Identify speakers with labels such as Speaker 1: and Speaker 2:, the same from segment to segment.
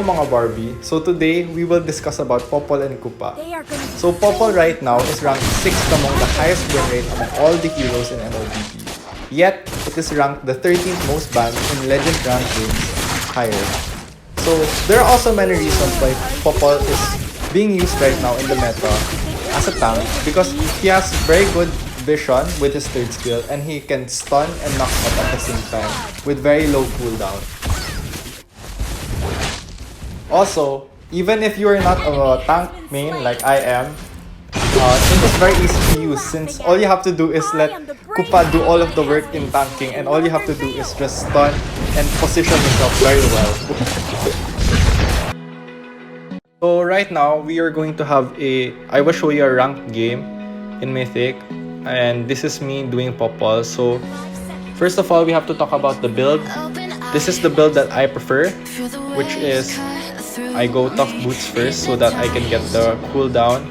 Speaker 1: Hello mga Barbie. So today, we will discuss about Popol and Kupa. So Popol right now is ranked 6th among the highest win rate among all the heroes in MLBB. Yet, it is ranked the 13th most banned in Legend Rank games higher. So there are also many reasons why Popol is being used right now in the meta as a tank because he has very good vision with his third skill and he can stun and knock out at the same time with very low cooldown. Also, even if you are not a tank main like I am, it is very easy to use since all you have to do is let Kupa do all of the work in tanking and all you have to do is just stun and position yourself very well. So right now, we are going to have I will show you a ranked game in Mythic and this is me doing Popol. So first of all, we have to talk about the build. This is the build that I prefer, which is I go tough boots first so that I can get the cooldown.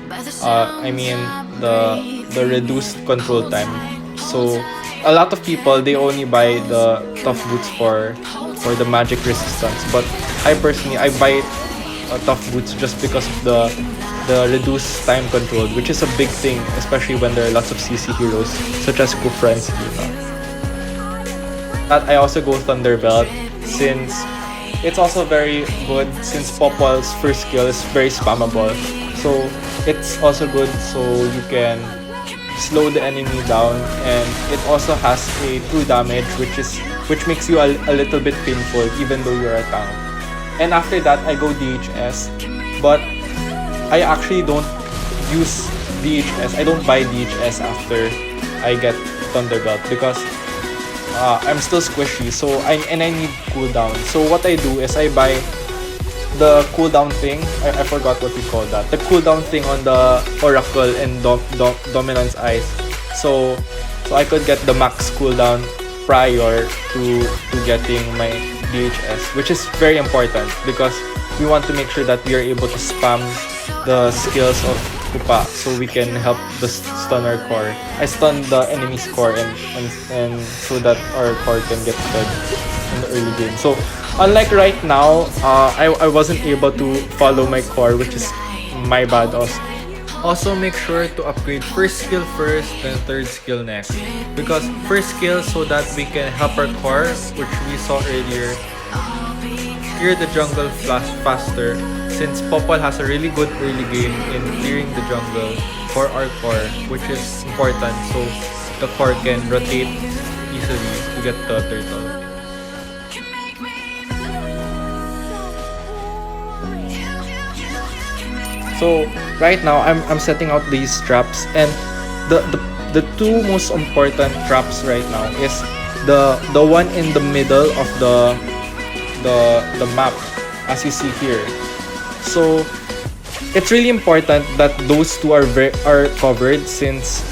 Speaker 1: The reduced control time. So a lot of people they only buy the tough boots for the magic resistance, but I personally buy tough boots just because of the reduced time control, which is a big thing, especially when there are lots of CC heroes such as Kupa and Kupa. That I also go Thunder Belt since it's also very good since Popol's first skill is very spammable. So it's also good so you can slow the enemy down and it also has a true damage which makes you a little bit painful even though you're a tank. And after that I go DHS, but I actually don't use DHS. I don't buy DHS after I get Thunder Belt because I'm still squishy, so I need cooldown. So what I do is I buy the cooldown thing. I forgot what we call that. The cooldown thing on the Oracle and Dominance Ice. So I could get the max cooldown prior to getting my DHS, which is very important because we want to make sure that we are able to spam the skills of Kupa so we can help the stunner core. I stun the enemy's core and so that our core can get fed in the early game. So unlike right now, I wasn't able to follow my core, which is my bad also. Also make sure to upgrade first skill first, then third skill next. Because first skill so that we can help our core, which we saw earlier, clear the jungle faster since Popol has a really good early game in clearing the jungle for our core, which is important so the core can rotate easily to get the turtle. So right now I'm setting out these traps and the two most important traps right now is the one in the middle of the map as you see here. So it's really important that those two are covered since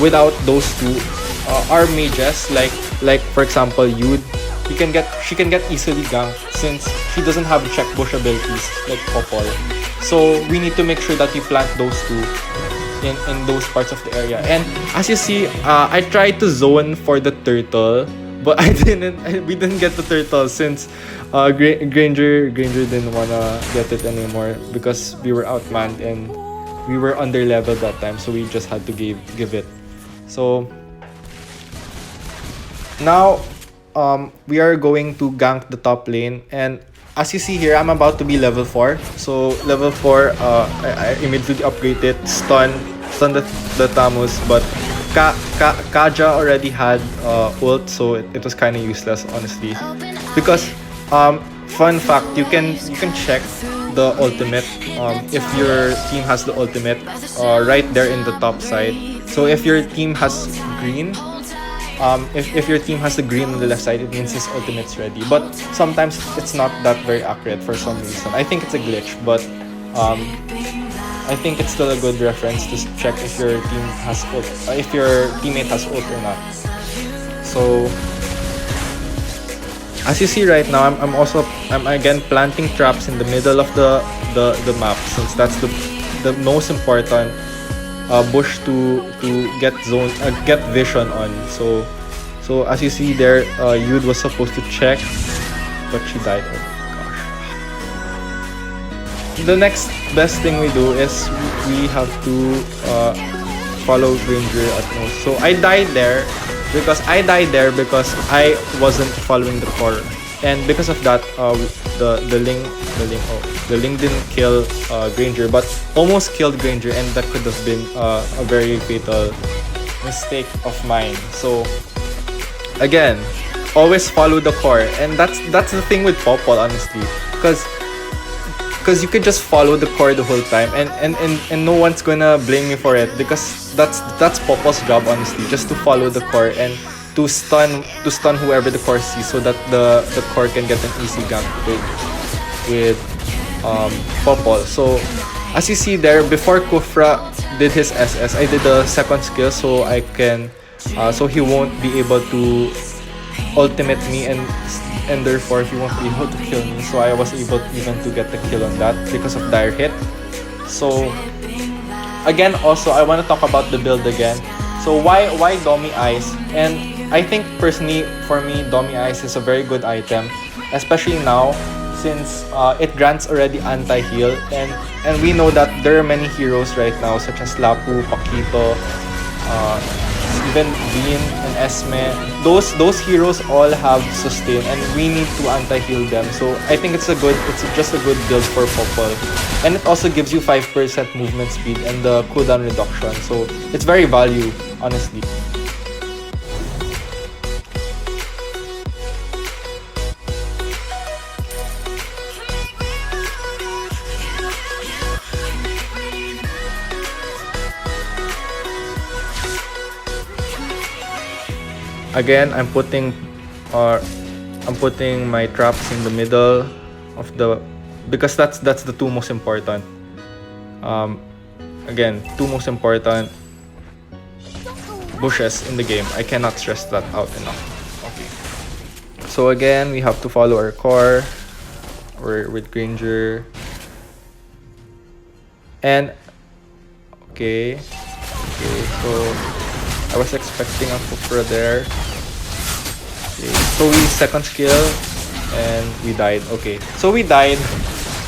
Speaker 1: without those two our mages like for example Yud, she can get easily ganked since she doesn't have check bush abilities like Popol. So we need to make sure that we plant those two in those parts of the area. And as you see, I tried to zone for the turtle, but we didn't get the turtle since Granger didn't wanna get it anymore because we were outmanned and we were under leveled that time, so we just had to give it. So now we are going to gank the top lane, and as you see here, I'm about to be level 4. So level 4, I immediately upgraded stun the Tamus, but Kaja already had ult, so it was kind of useless honestly. Because fun fact, you can check the ultimate if your team has the ultimate right there in the top side. So if your team has green, if your team has the green on the left side, it means his ultimate's ready. But sometimes it's not that very accurate for some reason. I think it's a glitch, but I think it's still a good reference to check if your team has ult, if your teammate has ult or not. So as you see right now, I'm again planting traps in the middle of the map since that's the most important bush to get vision on. So as you see there, Yud was supposed to check, but she died. Oh gosh. the next best thing we do is we have to follow Granger at most. So I died there because I wasn't following the core, and because of that, the Ling didn't kill Granger, but almost killed Granger, and that could have been a very fatal mistake of mine. So again, always follow the core, and that's the thing with Popol, honestly, because you could just follow the core the whole time, and no one's gonna blame you for it, because that's Popol's job, honestly, just to follow the core and to stun whoever the core sees, so that the core can get an easy gank with Popol. So as you see there, before Kufra did his SS, I did the second skill, so I can so he won't be able to ultimate me, and therefore he won't be able to kill me. So I was able even to get the kill on that because of dire hit. So again, also I want to talk about the build again. So why Domi Eyes? And I think personally for me, Domi Eyes is a very good item, especially now since it grants already anti-heal, and we know that there are many heroes right now such as Lapu, Pakito, even Bean and Esme. Those heroes all have sustain, and we need to anti-heal them. So I think it's just a good build for Popol, and it also gives you 5% movement speed and the cooldown reduction. So it's very value, honestly. Again, I'm putting my traps in the middle of the, because that's the two most important. Again, two most important bushes in the game. I cannot stress that out enough. Okay. So again, we have to follow our core. We're with Granger. And okay, so I was expecting a Kufra there. Okay, so we second skill and we died. Okay, so we died.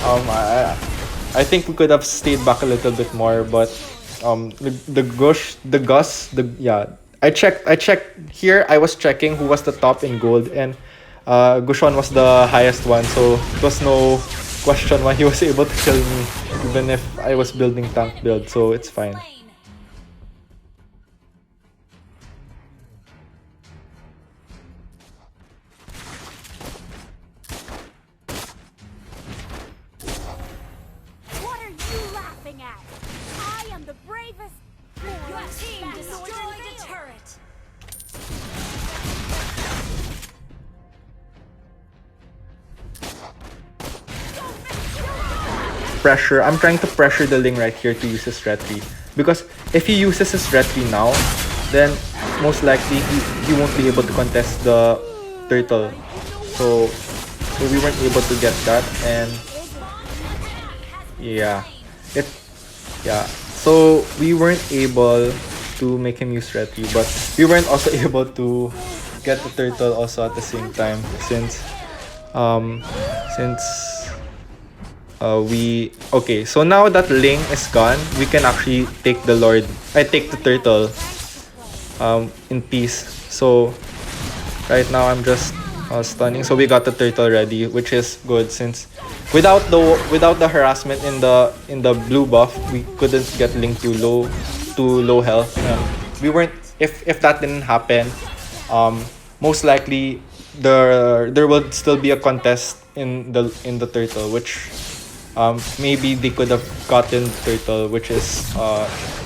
Speaker 1: I think we could have stayed back a little bit more, but I checked here. I was checking who was the top in gold, and Gushon was the highest one, so it was no question why he was able to kill me, even if I was building tank build. So it's fine. Pressure. I'm trying to pressure the Ling right here to use his retry, because if he uses his retry now, then most likely he won't be able to contest the turtle. So we weren't able to get that, and so we weren't able to make him use retry, but we weren't also able to get the turtle also at the same time, since so now that Ling is gone, we can actually take the turtle in peace. So right now I'm just stunning. So we got the turtle ready, which is good, since without the harassment in the blue buff, we couldn't get Ling to low health. We weren't, if that didn't happen, most likely there will still be a contest in the turtle, which maybe they could have gotten turtle, which is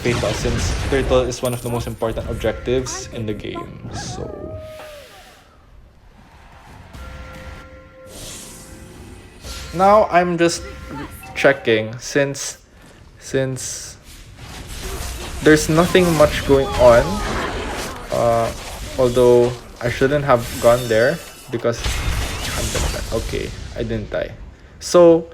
Speaker 1: fatal, since turtle is one of the most important objectives in the game. So now I'm just checking, since there's nothing much going on, although I shouldn't have gone there because I'm gonna die. Okay, I didn't die. So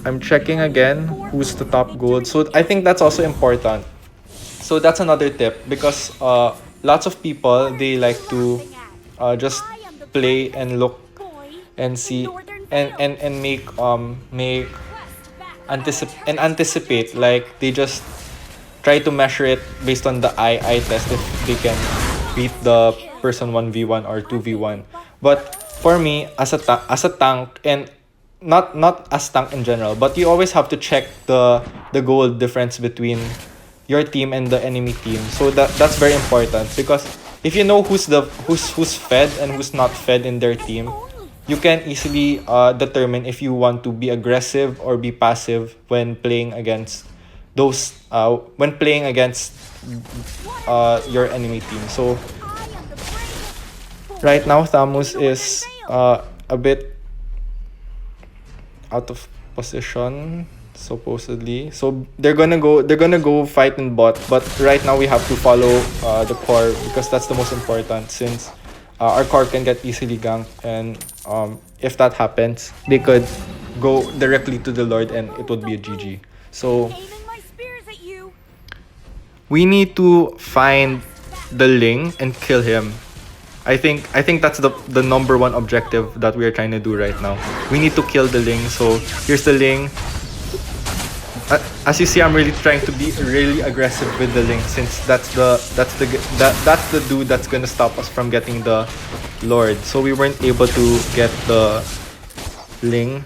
Speaker 1: I'm checking again who's the top gold. So I think that's also important. So that's another tip, because lots of people, they like to just play and look and see and anticipate, like they just try to measure it based on the eye test if they can beat the person 1v1 or 2v1. But for me, as a tank, and not as tank in general, but you always have to check the goal difference between your team and the enemy team. So that's very important, because if you know who's fed and who's not fed in their team, you can easily determine if you want to be aggressive or be passive when playing against your enemy team. So right now Thamus is a bit out of position supposedly. So they're gonna go fight in bot, but right now we have to follow the core, because that's the most important, since our core can get easily ganked, and if that happens, they could go directly to the Lord and it would be a GG. So we need to find the Ling and kill him. I think that's the number one objective that we are trying to do right now. We need to kill the Ling. So here's the Ling. As you see, I'm really trying to be really aggressive with the Ling, since that's the dude that's gonna stop us from getting the Lord. So we weren't able to get the Ling.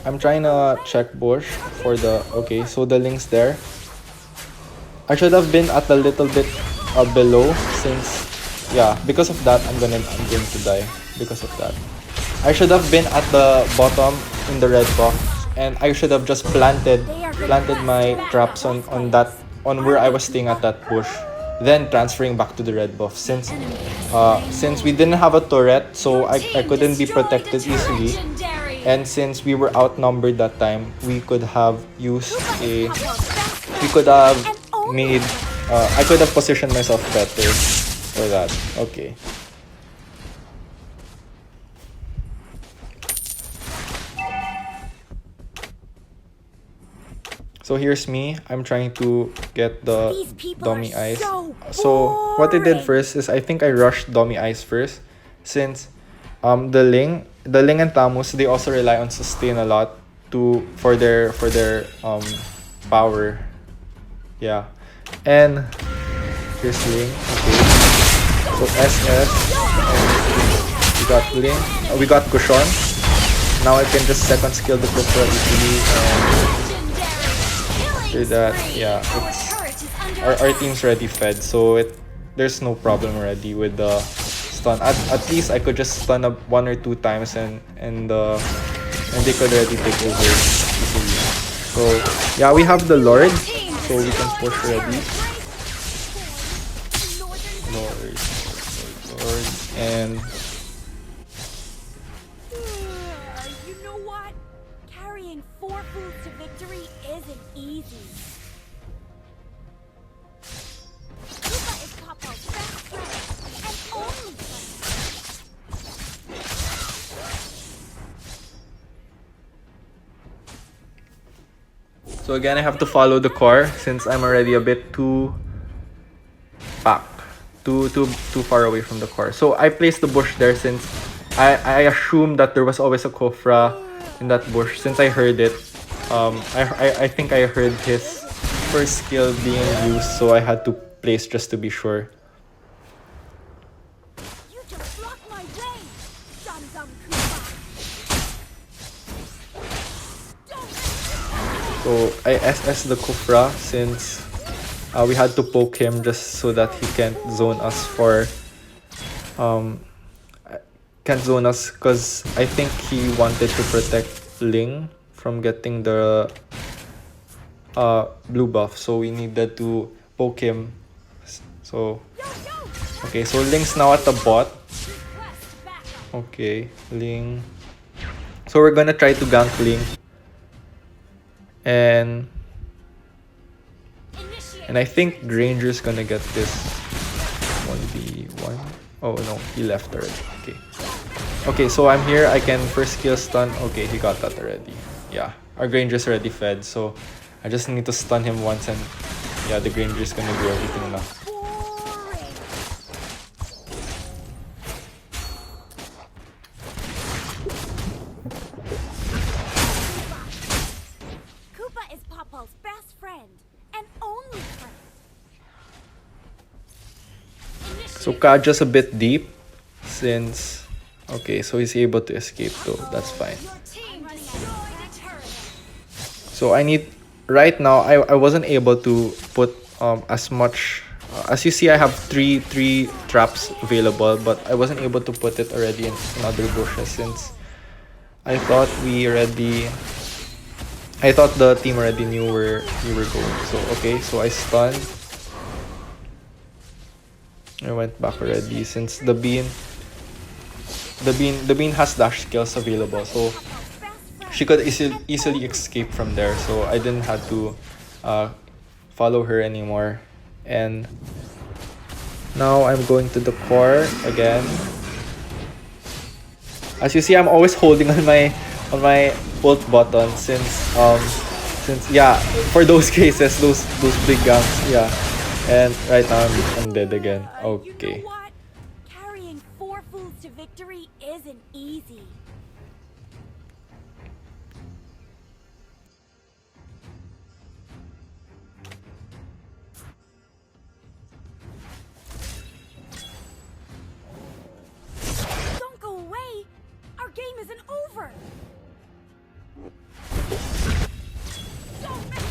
Speaker 1: I'm trying to check bush for the... Okay, so the Ling's there. I should have been at a little bit below, since... Yeah, because of that, I'm going to die. Because of that. I should have been at the bottom in the red box, and I should have just planted my traps on where I was staying at that bush, then transferring back to the red buff, since we didn't have a turret, so I couldn't be protected easily. And since we were outnumbered that time, we could have made... I could have positioned myself better for that. Okay. So here's me. I'm trying to get the dummy eyes. So what I did first is I think I rushed dummy eyes first, since the Ling and Tamus, they also rely on sustain a lot for their power. Yeah. And here's Ling. Okay. So SS. We got Ling. We got Kushon. Now I can just second skill the Kupa easily, and after that, yeah, our team's already fed, so there's no problem already with the stun. At least I could just stun up 1 or 2 times, and they could already take over easily. So yeah, we have the Lord, so we can push already. Lord, and
Speaker 2: you know what? Carrying 4 foods to victory isn't easy. Kupa is Popol's best friend and only friend.
Speaker 1: So again, I have to follow the core, since I'm already a bit too back, too far away from the core. So I placed the bush there, since I assumed that there was always a Kofra in that bush, since I heard it. I think I heard his first skill being used, so I had to place just to be sure.
Speaker 2: You just blocked my way, Dum Kupa.
Speaker 1: So I SS the Kufra, since we had to poke him just so that he can't zone us because I think he wanted to protect Ling from getting the blue buff, so we needed to poke him. So okay, so Ling's now at the bot. Okay, Ling. So we're gonna try to gank Ling. And I think Granger's gonna get this 1v1. Oh no, he left already. Okay. Okay, so I'm here. I can first skill stun. Okay, he got that already. Yeah, our Granger's already fed, so I just need to stun him once and yeah, the Granger's gonna do everything now.
Speaker 2: Boring. Kupa is Popol's best friend and only friend.
Speaker 1: So Ka just a bit deep since okay, so he's able to escape though. That's fine.
Speaker 2: Your team destroyed a turret.
Speaker 1: So I need right now I wasn't able to put as much as you see I have three traps available, but I wasn't able to put it already in other bushes since I thought I thought the team already knew where we were going. So okay, so I stunned. I went back already since the bean has dash skills available, so she could easily escape from there. So I didn't have to follow her anymore. And now I'm going to the core again. As you see, I'm always holding on my ult button since yeah, for those cases, those big ganks, yeah. And right now I'm dead again.
Speaker 2: You
Speaker 1: Okay.
Speaker 2: know what? Carrying 4 foods to victory isn't easy. Don't go away. Our game isn't over. Don't make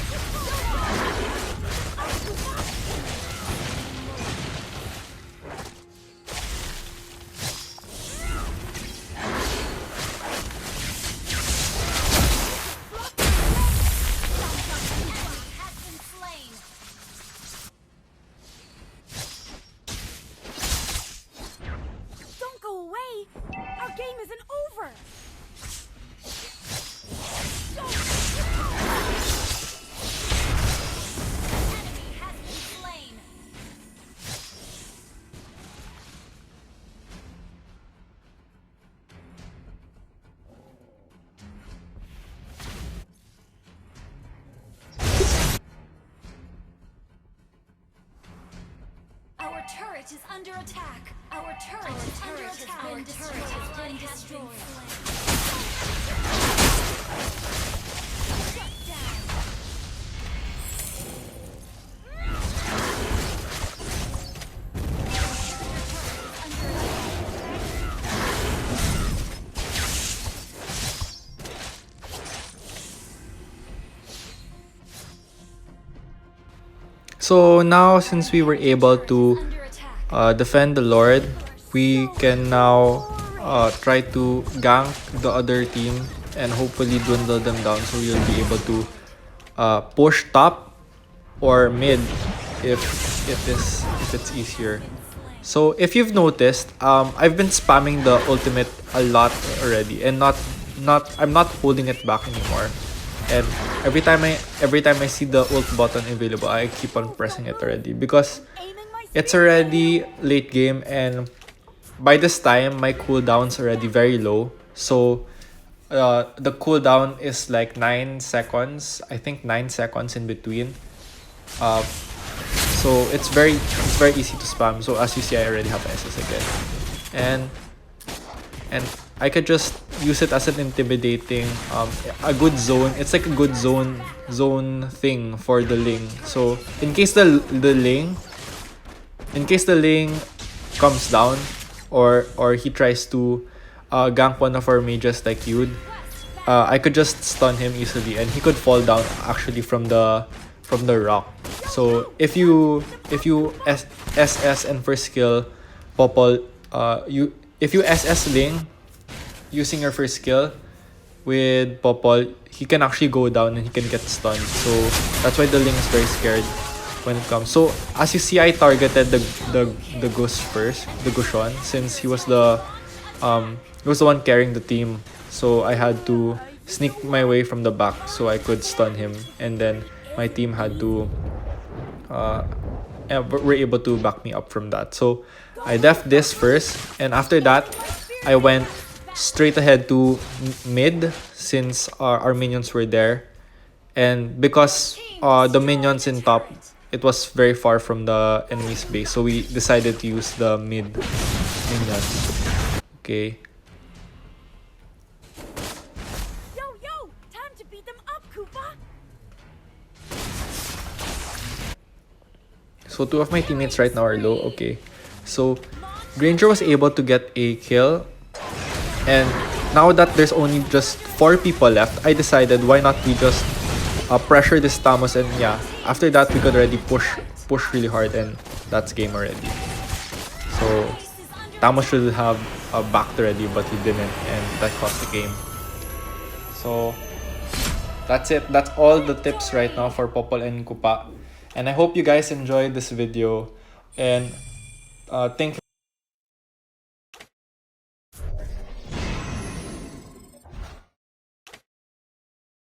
Speaker 2: Don't go away. Our game isn't over.
Speaker 3: Our turret is under attack. Our turret has been destroyed. Shut down.
Speaker 1: So now since we were able to
Speaker 3: Under attack.
Speaker 1: defend the Lord, we can now try to gank the other team and hopefully dwindle them down so we'll be able to push top or mid if it's easier. So if you've noticed, I've been spamming the ultimate a lot already and I'm not holding it back anymore. And every time I see the ult button available, I keep on pressing it already because
Speaker 2: Aiming my
Speaker 1: it's already late game and by this time my cooldown's already very low. So the cooldown is like 9 seconds. I think 9 seconds in between. So it's very easy to spam. So as you see, I already have SS again. And I could just use it as an intimidating a good zone. It's like a good zone thing for the Ling. So in case the Ling comes down or he tries to gank one of our mages like Yud, I could just stun him easily and he could fall down actually from the rock. So if you SS and first skill Popol, if you SS Ling using your first skill with Popol, he can actually go down and he can get stunned. So that's why the Ling is very scared when it comes. So as you see, I targeted the Gus first, the Gushon, since he was the one carrying the team. So I had to sneak my way from the back so I could stun him, and then my team had to were able to back me up from that. So I def this first, and after that I went straight ahead to mid since our minions were there. And because the minions in top, it was very far from the enemy's base, so we decided to use the mid minions. Okay.
Speaker 2: Yo, time to beat them up, Kupa.
Speaker 1: So 2 of my teammates right now are low. Okay. So Granger was able to get a kill. And now that there's only just 4 people left, I decided why not we just pressure this Tamos, and yeah, after that we could already push really hard, and that's game already. So Tamos should have backed already, but he didn't, and that cost the game. So that's it. That's all the tips right now for Popol and Kupa. And I hope you guys enjoyed this video. And thank